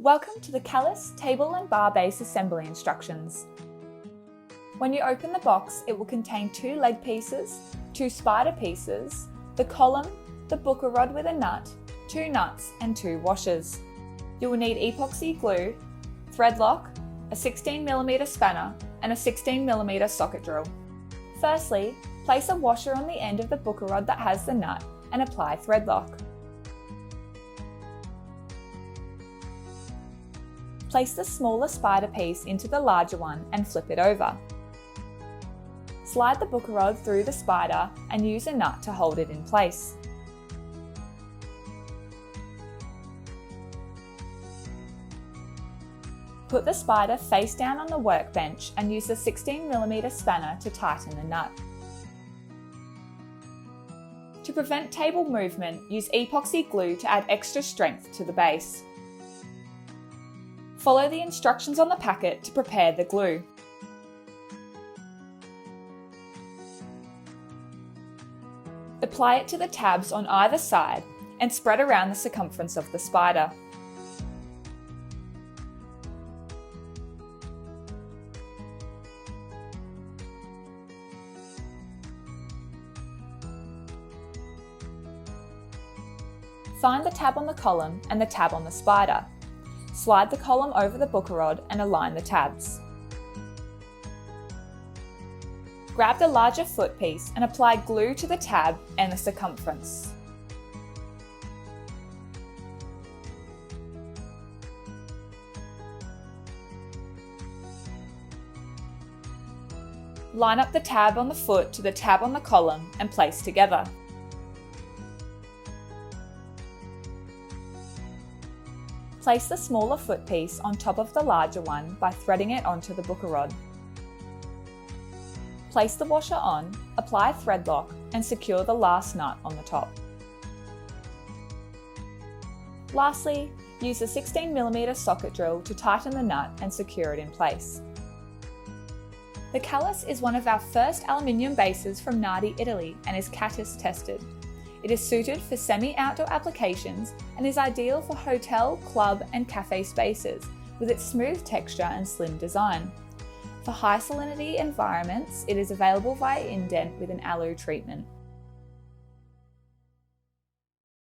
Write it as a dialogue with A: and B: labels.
A: Welcome to the Calice table and bar base assembly instructions. When you open the box, it will contain 2 leg pieces, 2 spider pieces, the column, the booker rod with a nut, 2 nuts and 2 washers. You will need epoxy glue, THREADLOCK, a 16mm spanner and a 16mm socket drill. Firstly, place a washer on the end of the booker rod that has the nut and apply THREADLOCK. Place the smaller spider piece into the larger one and flip it over. Slide the booker rod through the spider and use a nut to hold it in place. Put the spider face down on the workbench and use the 16mm spanner to tighten the nut. To prevent table movement, use epoxy glue to add extra strength to the base. Follow the instructions on the packet to prepare the glue. Apply it to the tabs on either side and spread around the circumference of the spider. Find the tab on the column and the tab on the spider. Slide the column over the booker rod and align the tabs. Grab the larger foot piece and apply glue to the tab and the circumference. Line up the tab on the foot to the tab on the column and place together. Place the smaller foot piece on top of the larger one by threading it onto the booker rod. Place the washer on, apply THREADLOCK and secure the last nut on the top. Lastly, use the 16mm socket drill to tighten the nut and secure it in place. The Calice is one of our first aluminium bases from Nardi, Italy and is CATIS tested. It is suited for semi-outdoor applications and is ideal for hotel, club and cafe spaces with its smooth texture and slim design. For high salinity environments, it is available via indent with an alloy treatment.